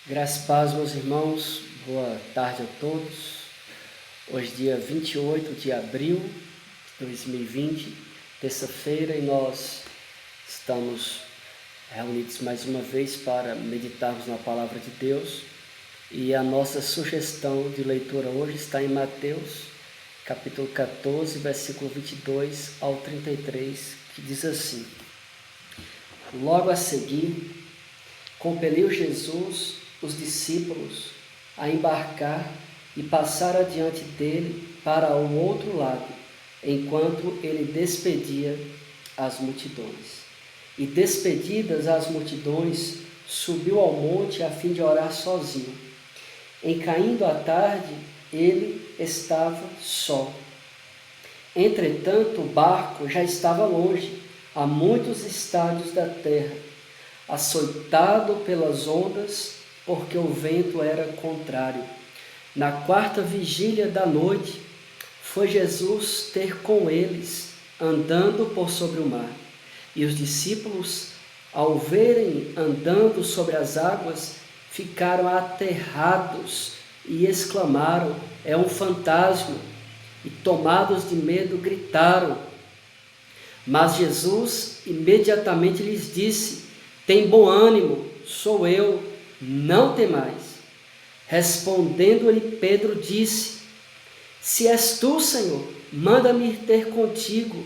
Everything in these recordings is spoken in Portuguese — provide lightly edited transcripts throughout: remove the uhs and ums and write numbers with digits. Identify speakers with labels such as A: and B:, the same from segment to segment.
A: Graças e paz, meus irmãos, boa tarde a todos. Hoje, dia 28 de abril de 2020, terça-feira, e nós estamos reunidos mais uma vez para meditarmos na Palavra de Deus. E a nossa sugestão de leitura hoje está em Mateus, capítulo 14, versículo 22 ao 33, que diz assim: Logo a seguir, compeliu Jesus os discípulos a embarcar e passar adiante dele para o outro lado, enquanto ele despedia as multidões. E despedidas as multidões, subiu ao monte a fim de orar sozinho. Em caindo a tarde, ele estava só. Entretanto, o barco já estava longe, a muitos estádios da terra, açoitado pelas ondas, porque o vento era contrário. Na quarta vigília da noite, foi Jesus ter com eles, andando por sobre o mar. E os discípulos, ao verem andando sobre as águas, ficaram aterrados e exclamaram: é um fantasma! E tomados de medo, gritaram. Mas Jesus imediatamente lhes disse: tem bom ânimo, sou eu, não temais. Respondendo-lhe Pedro disse: se és tu, Senhor, manda-me ir ter contigo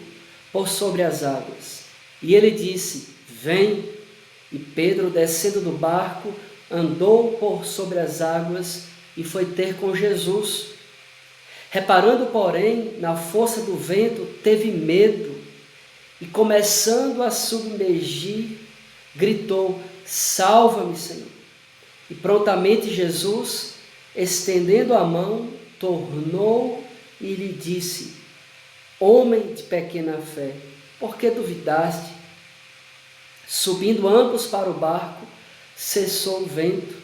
A: por sobre as águas. E ele disse: vem. E Pedro, descendo do barco, andou por sobre as águas e foi ter com Jesus. Reparando, porém, na força do vento, teve medo e, começando a submergir, gritou: salva-me, Senhor. E prontamente Jesus, estendendo a mão, tornou e lhe disse: homem de pequena fé, por que duvidaste? Subindo ambos para o barco, cessou o vento,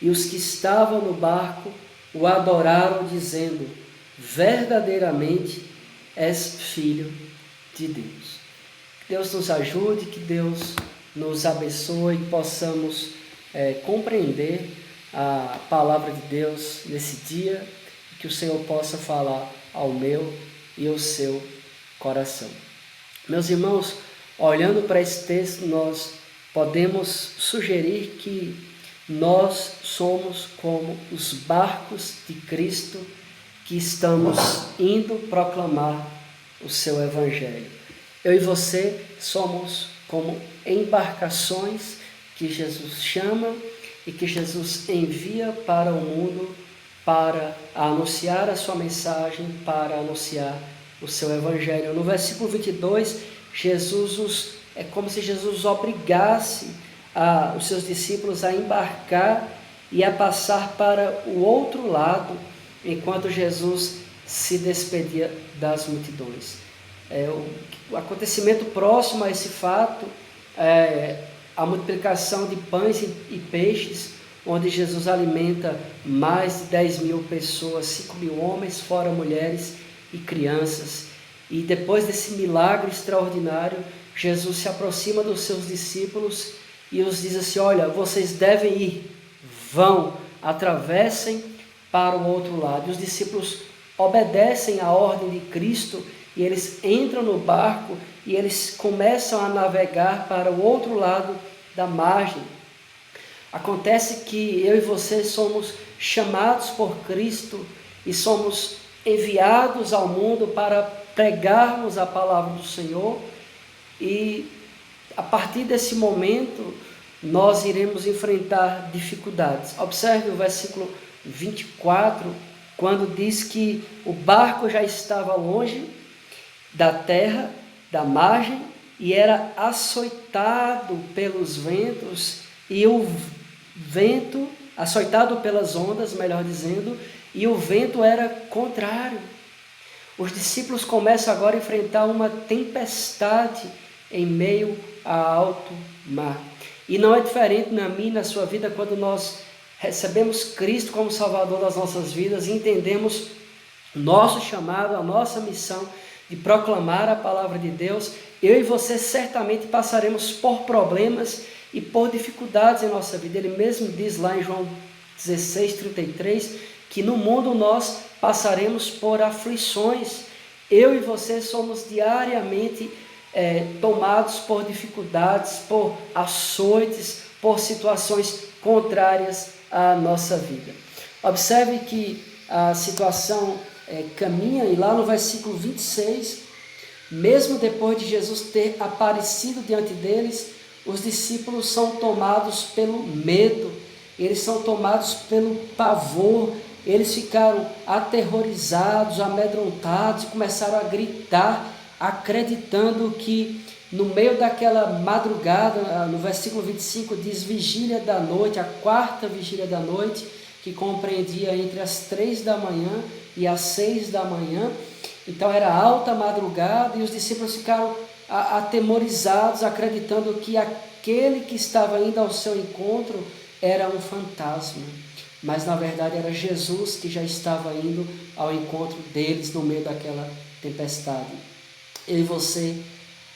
A: e os que estavam no barco o adoraram, dizendo: verdadeiramente és filho de Deus. Que Deus nos ajude, que Deus nos abençoe e possamos compreender a palavra de Deus nesse dia, que o Senhor possa falar ao meu e ao seu coração. Meus irmãos, olhando para esse texto, nós podemos sugerir que nós somos como os barcos de Cristo que estamos indo proclamar o seu Evangelho. Eu e você somos como embarcações que Jesus chama e que Jesus envia para o mundo para anunciar a sua mensagem, para anunciar o seu Evangelho. No versículo 22, é como se Jesus obrigasse os seus discípulos a embarcar e a passar para o outro lado, enquanto Jesus se despedia das multidões. O acontecimento próximo a esse fato é a multiplicação de pães e peixes, onde Jesus alimenta mais de 10.000 pessoas, 5.000 homens, fora mulheres e crianças. E depois desse milagre extraordinário, Jesus se aproxima dos seus discípulos e os diz assim: olha, vocês devem ir, vão, atravessem para o outro lado. E os discípulos obedecem à ordem de Cristo e eles entram no barco e eles começam a navegar para o outro lado da margem. Acontece que eu e você somos chamados por Cristo e somos enviados ao mundo para pregarmos a palavra do Senhor, e a partir desse momento nós iremos enfrentar dificuldades. Observe o versículo 24, quando diz que o barco já estava longe da terra, da margem, e era açoitado pelos ventos, e o vento, açoitado pelas ondas, melhor dizendo, e o vento era contrário. Os discípulos começam agora a enfrentar uma tempestade em meio a alto mar. E não é diferente na minha e na sua vida quando nós recebemos Cristo como Salvador das nossas vidas e entendemos nosso chamado, a nossa missão de proclamar a palavra de Deus. Eu e você certamente passaremos por problemas e por dificuldades em nossa vida. Ele mesmo diz lá em João 16:33, que no mundo nós passaremos por aflições. Eu e você somos diariamente tomados por dificuldades, por açoites, por situações contrárias à nossa vida. Observe que a situação caminha, e lá no versículo 26, mesmo depois de Jesus ter aparecido diante deles, os discípulos são tomados pelo medo, eles são tomados pelo pavor, eles ficaram aterrorizados, amedrontados e começaram a gritar, acreditando que no meio daquela madrugada, no versículo 25 diz vigília da noite, a quarta vigília da noite, que compreendia entre as 3 da manhã e as 6 da manhã, então era alta madrugada e os discípulos ficaram atemorizados, acreditando que aquele que estava indo ao seu encontro era um fantasma, mas na verdade era Jesus que já estava indo ao encontro deles no meio daquela tempestade. Eu e você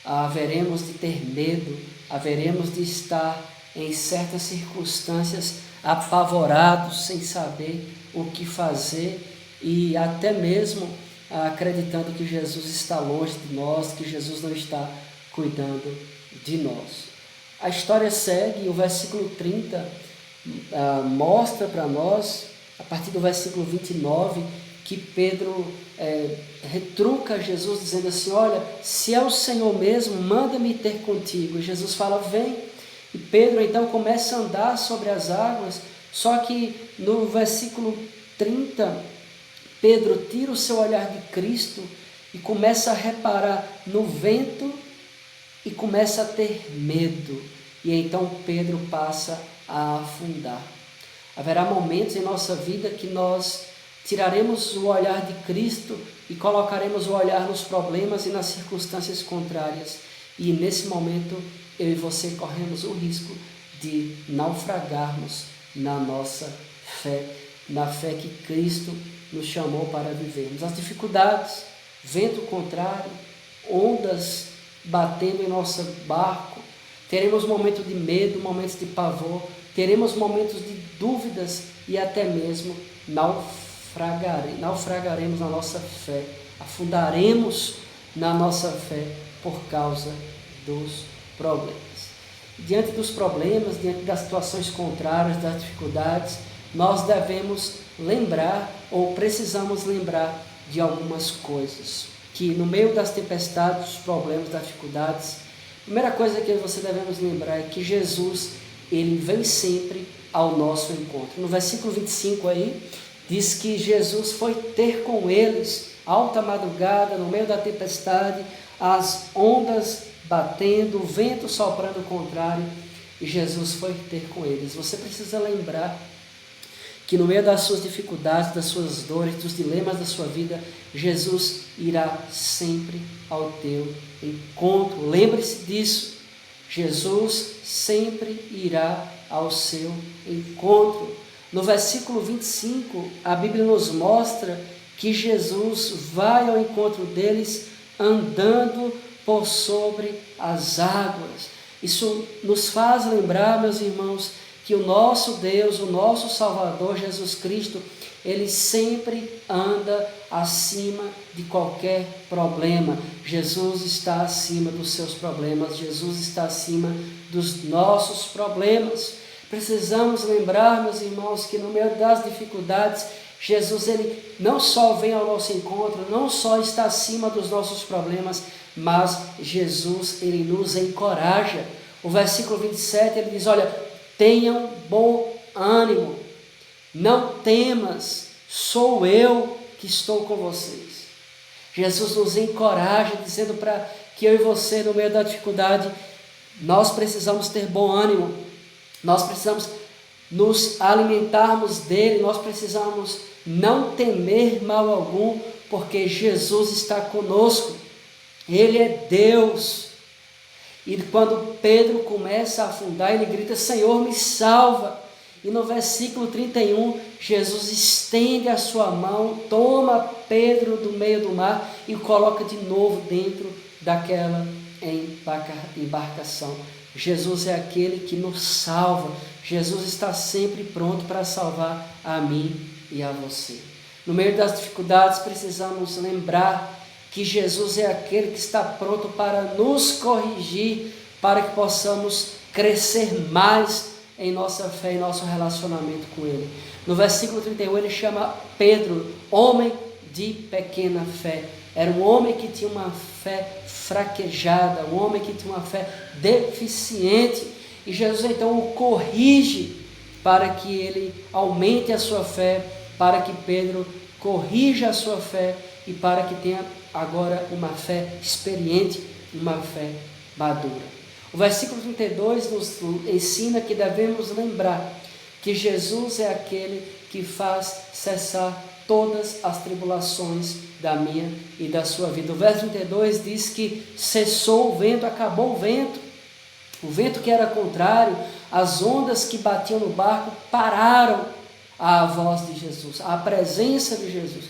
A: haveremos de ter medo, haveremos de estar em certas circunstâncias apavorados, sem saber o que fazer e até mesmo acreditando que Jesus está longe de nós, que Jesus não está cuidando de nós. A história segue, o versículo 30 mostra para nós, a partir do versículo 29, que Pedro retruca Jesus dizendo assim, olha, se é o Senhor mesmo, manda-me ter contigo. E Jesus fala, vem. E Pedro então começa a andar sobre as águas, só que no versículo 30, Pedro tira o seu olhar de Cristo e começa a reparar no vento e começa a ter medo. E então Pedro passa a afundar. Haverá momentos em nossa vida que nós tiraremos o olhar de Cristo e colocaremos o olhar nos problemas e nas circunstâncias contrárias. E nesse momento eu e você corremos o risco de naufragarmos na nossa fé, na fé que Cristo nos chamou para vivermos. As dificuldades, vento contrário, ondas batendo em nosso barco, teremos momentos de medo, momentos de pavor, teremos momentos de dúvidas e até mesmo naufragaremos na nossa fé, afundaremos na nossa fé por causa dos problemas. Diante dos problemas, diante das situações contrárias, das dificuldades, nós devemos lembrar ou precisamos lembrar de algumas coisas, que no meio das tempestades, dos problemas, das dificuldades, a primeira coisa que você devemos lembrar é que Jesus, ele vem sempre ao nosso encontro. No versículo 25 aí, diz que Jesus foi ter com eles, alta madrugada, no meio da tempestade, as ondas batendo, o vento soprando contrário, e Jesus foi ter com eles. Você precisa lembrar que no meio das suas dificuldades, das suas dores, dos dilemas da sua vida, Jesus irá sempre ao teu encontro. Lembre-se disso. Jesus sempre irá ao seu encontro. No versículo 25, a Bíblia nos mostra que Jesus vai ao encontro deles andando por sobre as águas. Isso nos faz lembrar, meus irmãos, que o nosso Deus, o nosso Salvador, Jesus Cristo, ele sempre anda acima de qualquer problema. Jesus está acima dos seus problemas, Jesus está acima dos nossos problemas. Precisamos lembrar, meus irmãos, que no meio das dificuldades, Jesus ele não só vem ao nosso encontro, não só está acima dos nossos problemas, mas Jesus ele nos encoraja. O versículo 27 ele diz, olha, tenham bom ânimo, não temas, sou eu que estou com vocês. Jesus nos encoraja, dizendo para que eu e você, no meio da dificuldade, nós precisamos ter bom ânimo, nós precisamos nos alimentarmos dele, nós precisamos não temer mal algum, porque Jesus está conosco, ele é Deus. E quando Pedro começa a afundar, ele grita, Senhor, me salva. E no versículo 31, Jesus estende a sua mão, toma Pedro do meio do mar e o coloca de novo dentro daquela embarcação. Jesus é aquele que nos salva. Jesus está sempre pronto para salvar a mim e a você. No meio das dificuldades, precisamos lembrar que Jesus é aquele que está pronto para nos corrigir, para que possamos crescer mais em nossa fé e nosso relacionamento com Ele. No versículo 31, ele chama Pedro, homem de pequena fé. Era um homem que tinha uma fé fraquejada, um homem que tinha uma fé deficiente. E Jesus então o corrige para que ele aumente a sua fé, para que Pedro corrija a sua fé e para que tenha agora uma fé experiente, uma fé madura. O versículo 32 nos ensina que devemos lembrar que Jesus é aquele que faz cessar todas as tribulações da minha e da sua vida. O verso 32 diz que cessou o vento, acabou o vento que era contrário, as ondas que batiam no barco pararam à voz de Jesus, à presença de Jesus.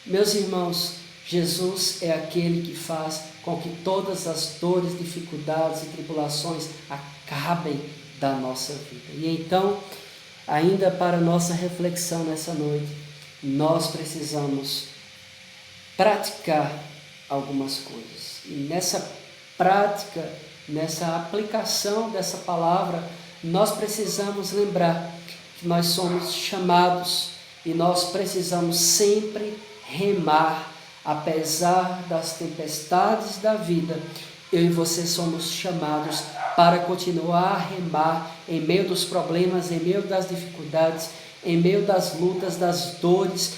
A: Meus irmãos, Jesus é aquele que faz com que todas as dores, dificuldades e tribulações acabem da nossa vida. E então, ainda para nossa reflexão nessa noite, nós precisamos praticar algumas coisas. E nessa prática, nessa aplicação dessa palavra, nós precisamos lembrar que nós somos chamados e nós precisamos sempre remar, apesar das tempestades da vida. Eu e você somos chamados para continuar a remar em meio dos problemas, em meio das dificuldades, em meio das lutas, das dores,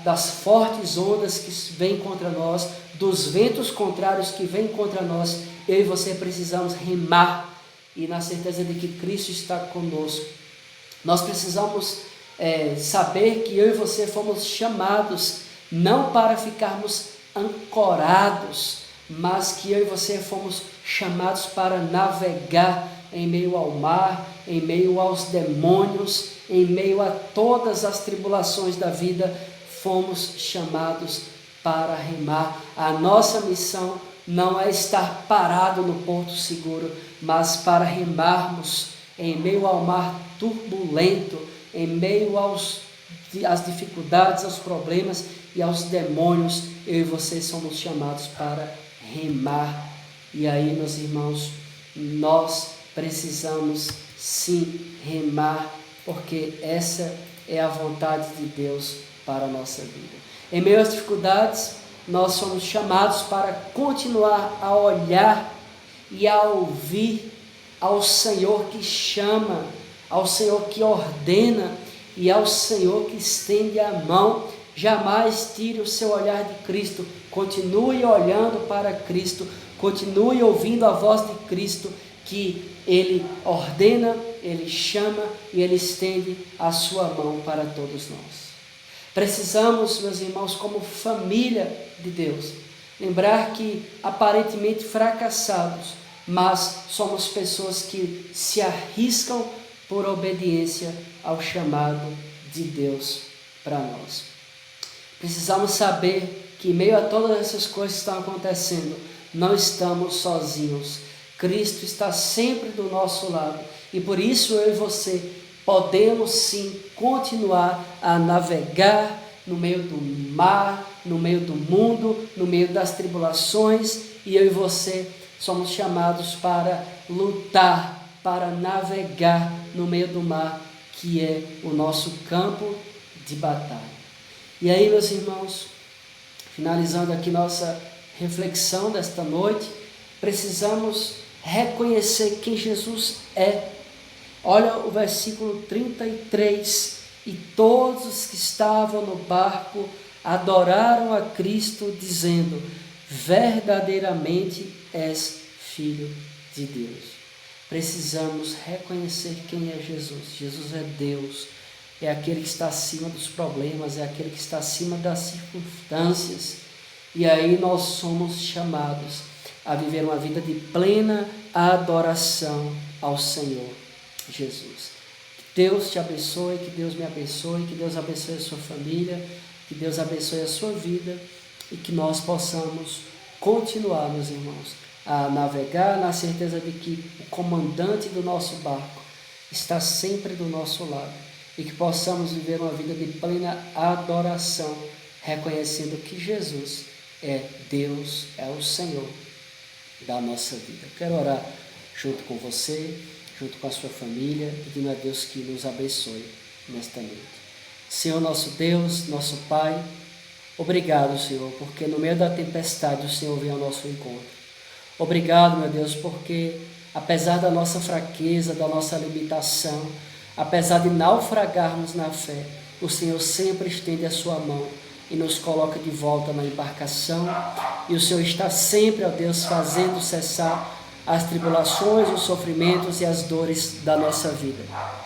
A: das fortes ondas que vêm contra nós, dos ventos contrários que vêm contra nós. Eu e você precisamos remar e na certeza de que Cristo está conosco. Nós precisamos saber que eu e você fomos chamados não para ficarmos ancorados, mas que eu e você fomos chamados para navegar em meio ao mar, em meio aos demônios, em meio a todas as tribulações da vida, fomos chamados para remar. A nossa missão não é estar parado no porto seguro, mas para remarmos em meio ao mar turbulento, em meio às dificuldades, aos problemas e aos demônios. Eu e você somos chamados para remar. E aí, meus irmãos, nós precisamos sim remar, porque essa é a vontade de Deus para a nossa vida. Em meio às dificuldades, nós somos chamados para continuar a olhar e a ouvir ao Senhor que chama, ao Senhor que ordena e ao Senhor que estende a mão. Jamais tire o seu olhar de Cristo, continue olhando para Cristo, continue ouvindo a voz de Cristo, que Ele ordena, Ele chama e Ele estende a sua mão para todos nós. Precisamos, meus irmãos, como família de Deus, lembrar que aparentemente fracassados, mas somos pessoas que se arriscam por obediência ao chamado de Deus para nós. Precisamos saber que em meio a todas essas coisas que estão acontecendo, não estamos sozinhos. Cristo está sempre do nosso lado e por isso eu e você podemos sim continuar a navegar no meio do mar, no meio do mundo, no meio das tribulações, e eu e você somos chamados para lutar, para navegar no meio do mar, que é o nosso campo de batalha. E aí, meus irmãos, finalizando aqui nossa reflexão desta noite, precisamos reconhecer quem Jesus é. Olha o versículo 33, e todos os que estavam no barco adoraram a Cristo, dizendo: verdadeiramente és Filho de Deus. Precisamos reconhecer quem é Jesus. Jesus é Deus, é aquele que está acima dos problemas, é aquele que está acima das circunstâncias. E aí nós somos chamados a viver uma vida de plena adoração ao Senhor Jesus. Que Deus te abençoe, que Deus me abençoe, que Deus abençoe a sua família, que Deus abençoe a sua vida e que nós possamos continuar, meus irmãos, a navegar, na certeza de que o comandante do nosso barco está sempre do nosso lado e que possamos viver uma vida de plena adoração, reconhecendo que Jesus é Deus, é o Senhor da nossa vida. Eu quero orar junto com você, junto com a sua família, pedindo a Deus que nos abençoe nesta noite. Senhor nosso Deus, nosso Pai, obrigado, Senhor, porque no meio da tempestade o Senhor vem ao nosso encontro. Obrigado, meu Deus, porque apesar da nossa fraqueza, da nossa limitação, apesar de naufragarmos na fé, o Senhor sempre estende a sua mão e nos coloca de volta na embarcação, e o Senhor está sempre, ó Deus, fazendo cessar as tribulações, os sofrimentos e as dores da nossa vida.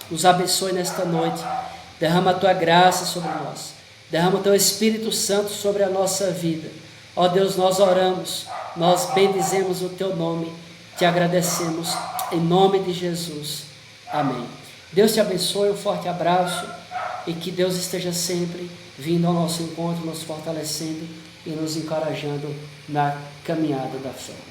A: Nos abençoe nesta noite, derrama a Tua graça sobre nós, derrama o Teu Espírito Santo sobre a nossa vida. Ó Deus, nós oramos, nós bendizemos o Teu nome, te agradecemos, em nome de Jesus. Amém. Deus te abençoe, um forte abraço, e que Deus esteja sempre vindo ao nosso encontro, nos fortalecendo e nos encorajando na caminhada da fé.